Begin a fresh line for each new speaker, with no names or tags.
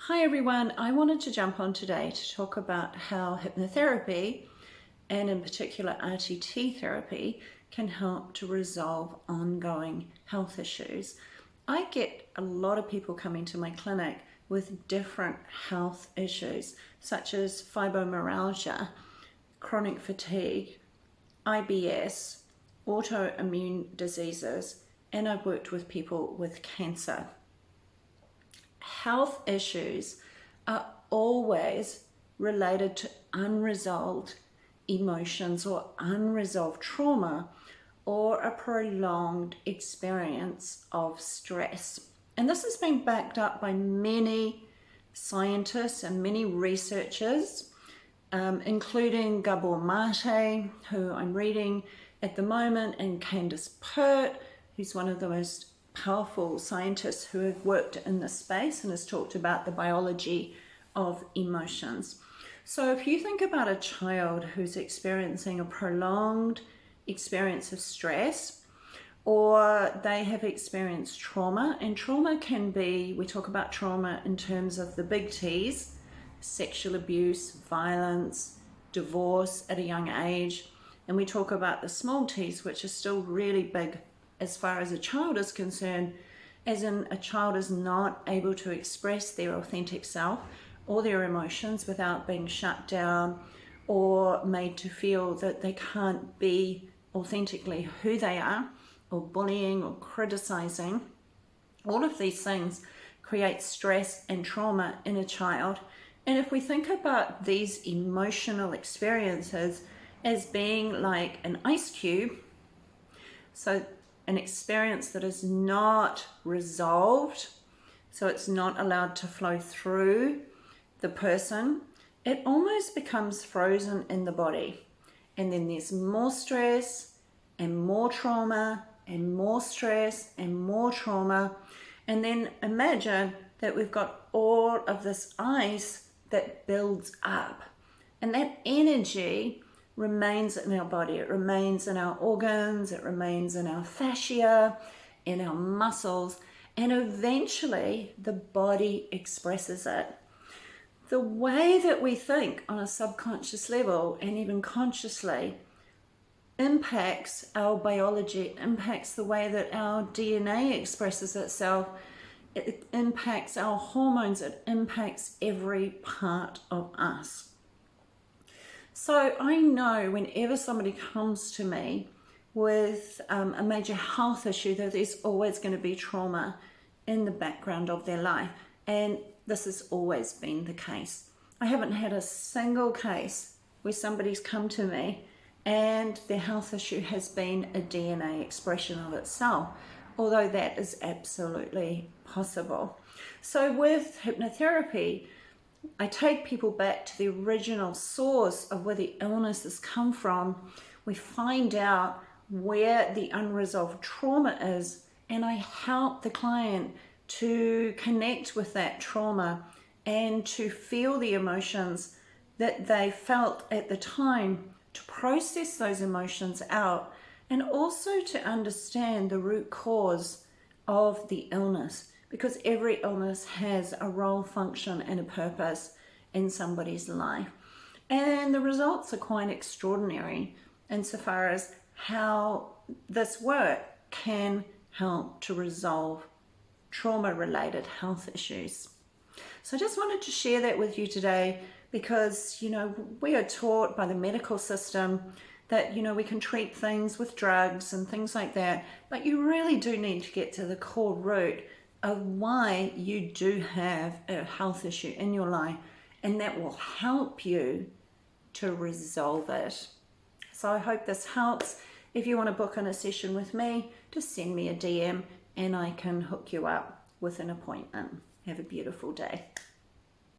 Hi everyone, I wanted to jump on today to talk about how hypnotherapy, and in particular RTT therapy, can help to resolve ongoing health issues. I get a lot of people coming to my clinic with different health issues, such as fibromyalgia, chronic fatigue, IBS, autoimmune diseases, and I've worked with people with cancer. Health issues are always related to unresolved emotions or unresolved trauma or a prolonged experience of stress. And this has been backed up by many scientists and many researchers, including Gabor Mate, who I'm reading at the moment, and Candace Pert, who's one of the most powerful scientists who have worked in this space and has talked about the biology of emotions. So if you think about a child who's experiencing a prolonged experience of stress, or they have experienced trauma, and trauma can be, we talk about trauma in terms of the big T's, sexual abuse, violence, divorce at a young age, and we talk about the small T's, which are still really big as far as a child is concerned, as in a child is not able to express their authentic self or their emotions without being shut down or made to feel that they can't be authentically who they are, or bullying or criticizing. All of these things create stress and trauma in a child. And if we think about these emotional experiences as being like an ice cube, so an experience that is not resolved, so it's not allowed to flow through the person, it almost becomes frozen in the body. And then there's more stress and more trauma and more stress and more trauma. And then imagine that we've got all of this ice that builds up. And that energy remains in our body, it remains in our organs, it remains in our fascia, in our muscles, and eventually the body expresses it. The way that we think on a subconscious level and even consciously impacts our biology, impacts the way that our DNA expresses itself, it impacts our hormones, it impacts every part of us. So I know whenever somebody comes to me with a major health issue, that there's always going to be trauma in the background of their life. And this has always been the case. I haven't had a single case where somebody's come to me and their health issue has been a DNA expression of itself, although that is absolutely possible. So with hypnotherapy, I take people back to the original source of where the illness has come from. We find out where the unresolved trauma is, and I help the client to connect with that trauma and to feel the emotions that they felt at the time, to process those emotions out, and also to understand the root cause of the illness. Because every illness has a role, function, and a purpose in somebody's life. And the results are quite extraordinary insofar as how this work can help to resolve trauma-related health issues. So I just wanted to share that with you today because, we are taught by the medical system that, we can treat things with drugs and things like that, but you really do need to get to the core root of why you do have a health issue in your life, and that will help you to resolve it. So I hope this helps. If you want to book in a session with me, just send me a DM and I can hook you up with an appointment. Have a beautiful day.